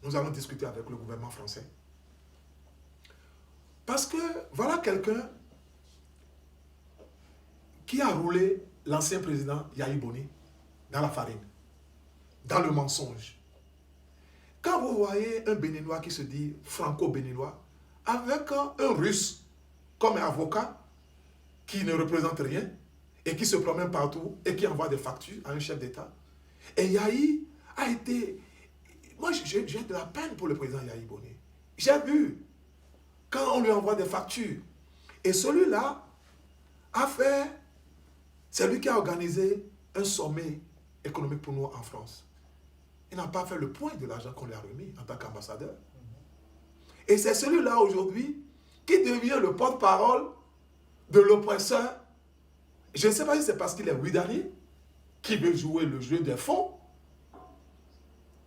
nous allons discuter avec le gouvernement français. Parce que voilà quelqu'un qui a roulé l'ancien président Yahi Boni dans la farine, dans le mensonge. Quand vous voyez un Béninois qui se dit franco-béninois, avec un Russe comme avocat, qui ne représente rien, et qui se promène partout, et qui envoie des factures à un chef d'État. Et Yahi a été... Moi, j'ai de la peine pour le président Yahi Boni. J'ai vu, quand on lui envoie des factures, et celui-là a fait... C'est lui qui a organisé un sommet économique pour nous en France. Il n'a pas fait le point de l'argent qu'on lui a remis en tant qu'ambassadeur. Et c'est celui-là aujourd'hui qui devient le porte-parole de l'oppresseur. Je ne sais pas si c'est parce qu'il est Ouidani, qui veut jouer le jeu des fonds,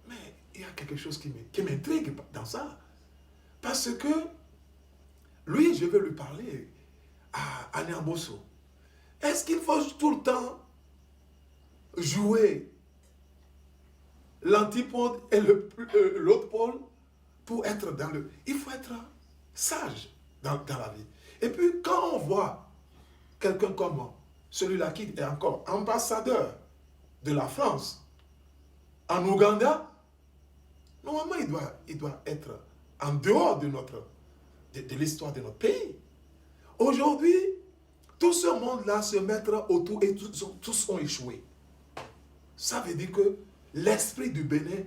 mais il y a quelque chose qui m'intrigue dans ça. Parce que lui, je vais lui parler à Alain Ambosso. Est-ce qu'il faut tout le temps jouer l'antipode et l'autre pôle pour être dans le... Il faut être sage dans la vie. Et puis, quand on voit quelqu'un comme celui-là qui est encore ambassadeur de la France en Ouganda, normalement, il doit être en dehors de l'histoire de notre pays. Aujourd'hui, tout ce monde-là se mettra autour et tous ont échoué. Ça veut dire que l'esprit du Bénin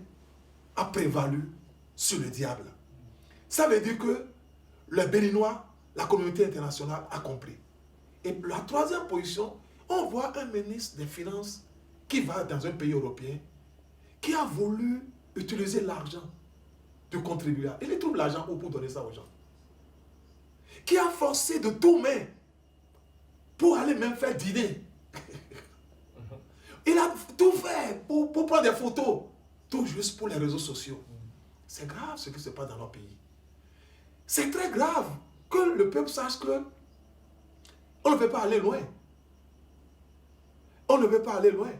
a prévalu sur le diable. Ça veut dire que les Béninois, la communauté internationale a compris. Et la troisième position, on voit un ministre des Finances qui va dans un pays européen, qui a voulu utiliser l'argent du contribuable. Il trouve l'argent où pour donner ça aux gens. Qui a forcé de tout mettre pour aller même faire dîner. Il a tout fait pour prendre des photos. Tout juste pour les réseaux sociaux. C'est grave ce qui se passe dans notre pays. C'est très grave que le peuple sache que on ne veut pas aller loin. On ne veut pas aller loin.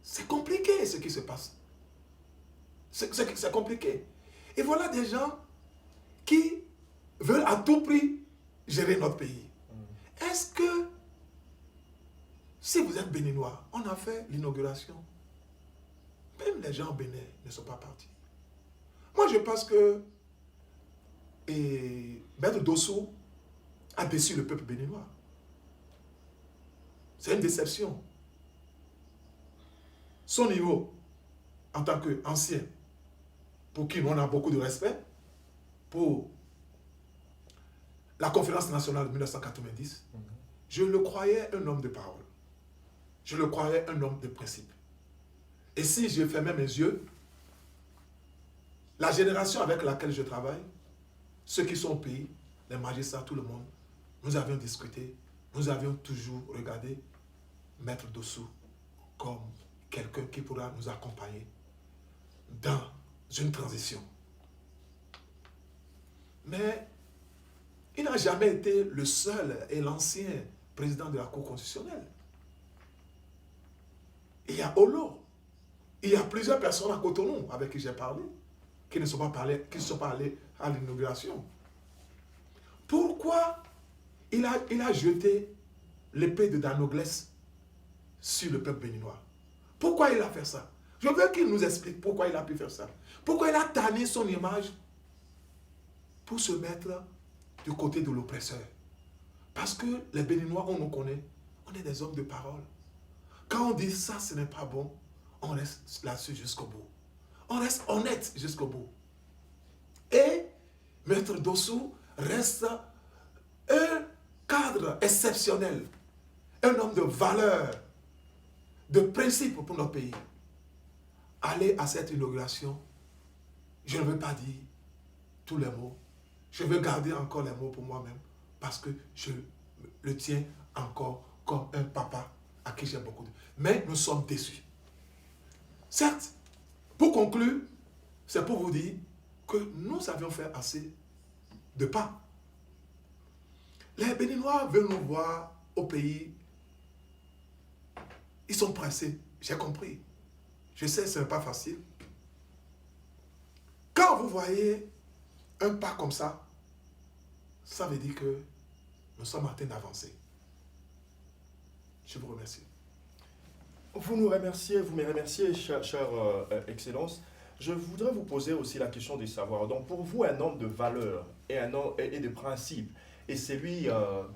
C'est compliqué ce qui se passe. C'est compliqué. Et voilà des gens qui veulent à tout prix gérer notre pays. Est-ce que si vous êtes béninois, on a fait l'inauguration, même les gens bénins ne sont pas partis. Moi, je pense que Maître Dossou a déçu le peuple béninois. C'est une déception. Son niveau, en tant qu'ancien, pour qui on a beaucoup de respect, pour la conférence nationale de 1990, je le croyais un homme de parole. Je le croyais un homme de principe. Et si je fermais mes yeux, la génération avec laquelle je travaille, ceux qui sont au pays, les magistrats, tout le monde, nous avions discuté, nous avions toujours regardé Maître Dossou comme quelqu'un qui pourra nous accompagner dans une transition. Mais il n'a jamais été le seul et l'ancien président de la Cour constitutionnelle. Il y a Olo. Il y a plusieurs personnes à Cotonou avec qui j'ai parlé, qui ne sont pas allés à l'inauguration. Pourquoi il a jeté l'épée de Damoclès sur le peuple béninois? Pourquoi il a fait ça? Je veux qu'il nous explique pourquoi il a pu faire ça. Pourquoi il a tanné son image pour se mettre du côté de l'oppresseur. Parce que les Béninois, on nous connaît, on est des hommes de parole. Quand on dit ça, ce n'est pas bon, on reste là-dessus jusqu'au bout. On reste honnête jusqu'au bout. Et Maître Dossou reste un cadre exceptionnel, un homme de valeur, de principe pour notre pays. Aller à cette inauguration, je ne veux pas dire tous les mots. Je veux garder encore les mots pour moi-même parce que je le tiens encore comme un papa à qui j'ai beaucoup de... Mais nous sommes déçus. Certes, pour conclure, c'est pour vous dire que nous avions fait assez de pas. Les Béninois veulent nous voir au pays. Ils sont pressés, j'ai compris. Je sais, ce n'est pas facile. Quand vous voyez un pas comme ça veut dire que nous sommes en train d'avancer. Je vous remercie. Vous me remerciez, chère Excellence. Je voudrais vous poser aussi la question de savoir, donc pour vous, un homme de valeurs et, un homme, et de principes, est celui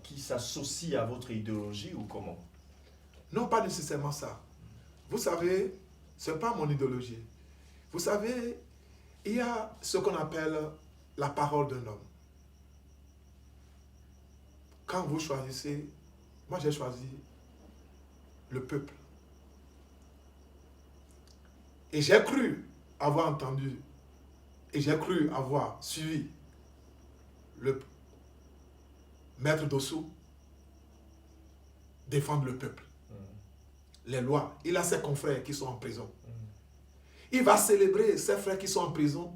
qui s'associe à votre idéologie ou comment? Non, pas nécessairement ça. Vous savez, ce n'est pas mon idéologie. Vous savez, il y a ce qu'on appelle la parole d'un homme. Quand vous choisissez, moi j'ai choisi le peuple. Et j'ai cru avoir entendu, et j'ai cru avoir suivi le maître Dossou défendre le peuple. Les lois. Il a ses confrères qui sont en prison. Il va célébrer ses frères qui sont en prison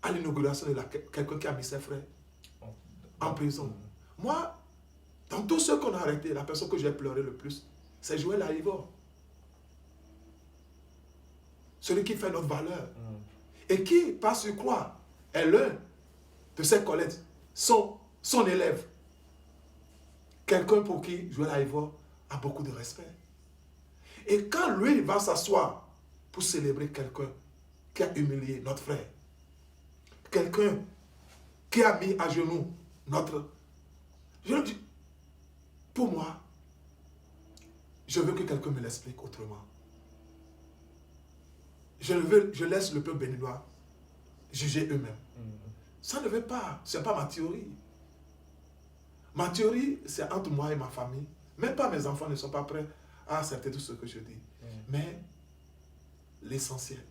à l'inauguration de quelqu'un qui a mis ses frères en prison. Moi, dans tous ceux qu'on a arrêtés, la personne que j'ai pleuré le plus, c'est Joël Aïvor. Celui qui fait notre valeur. Et qui, par surcroît, est l'un de ses collègues, son élève. Quelqu'un pour qui Joël Aïvor a beaucoup de respect. Et quand lui va s'asseoir pour célébrer quelqu'un qui a humilié notre frère, quelqu'un qui a mis à genoux notre... Je le dis, pour moi, je veux que quelqu'un me l'explique autrement. Je laisse le peuple béninois juger eux-mêmes. Ça ne veut pas, ce n'est pas ma théorie. Ma théorie, c'est entre moi et ma famille. Même pas mes enfants ne sont pas prêts à accepter tout ce que je dis. Mais l'essentiel,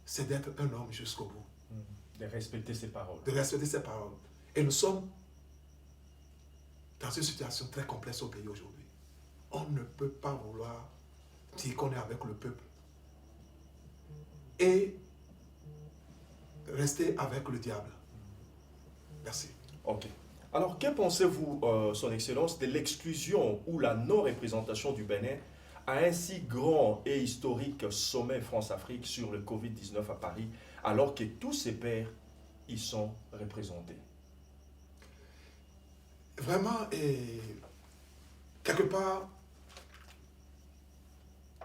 c'est d'être un homme jusqu'au bout. De respecter ses paroles. De respecter ses paroles. Et nous sommes dans une situation très complexe au pays aujourd'hui. On ne peut pas vouloir dire qu'on est avec le peuple et rester avec le diable. Merci. Ok. Alors, que pensez-vous, Son Excellence, de l'exclusion ou la non-représentation du Bénin à un si grand et historique sommet France-Afrique sur le Covid-19 à Paris, alors que tous ses pairs y sont représentés? Vraiment, et quelque part,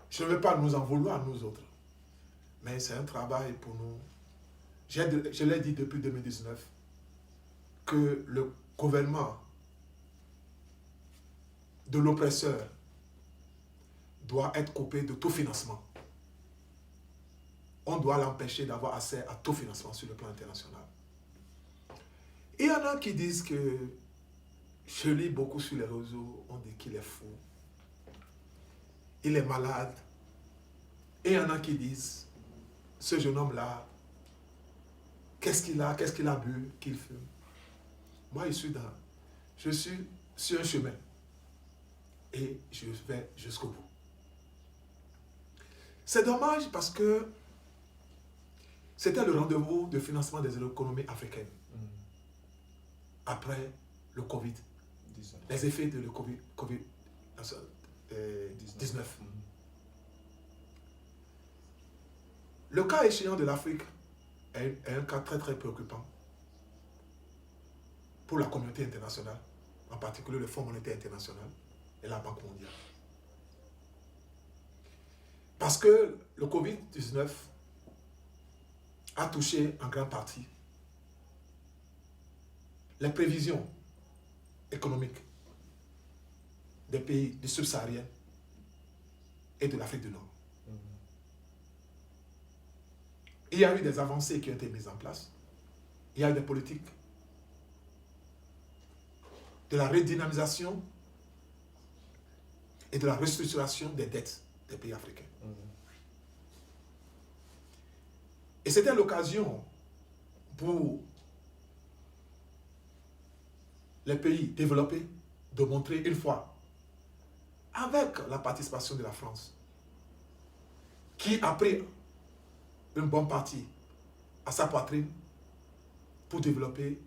je ne veux pas nous en vouloir, nous autres, mais c'est un travail pour nous. Je l'ai dit depuis 2019, que le gouvernement de l'oppresseur doit être coupé de tout financement. On doit l'empêcher d'avoir accès à tout financement sur le plan international. Il y en a qui disent que, je lis beaucoup sur les réseaux, on dit qu'il est fou, il est malade. Et il y en a qui disent, ce jeune homme-là, qu'est-ce qu'il a bu, qu'il fume. Moi, je suis sur un chemin et je vais jusqu'au bout. C'est dommage parce que c'était le rendez-vous de financement des économies africaines. Après le Covid, les effets de le Covid-19. Le cas échéant de l'Afrique est un cas très très préoccupant pour la communauté internationale, en particulier le Fonds monétaire international et la Banque mondiale. Parce que le Covid-19 a touché en grande partie les prévisions économiques des pays du subsaharien et de l'Afrique du Nord. Il y a eu des avancées qui ont été mises en place. Il y a eu des politiques de la redynamisation et de la restructuration des dettes des pays africains. Et c'était l'occasion pour les pays développés de montrer une fois, avec la participation de la France, qui a pris une bonne partie à sa poitrine pour développer,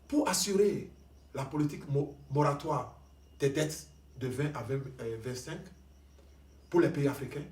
pour assurer la politique moratoire des dettes de 20 à 25 pour les pays africains,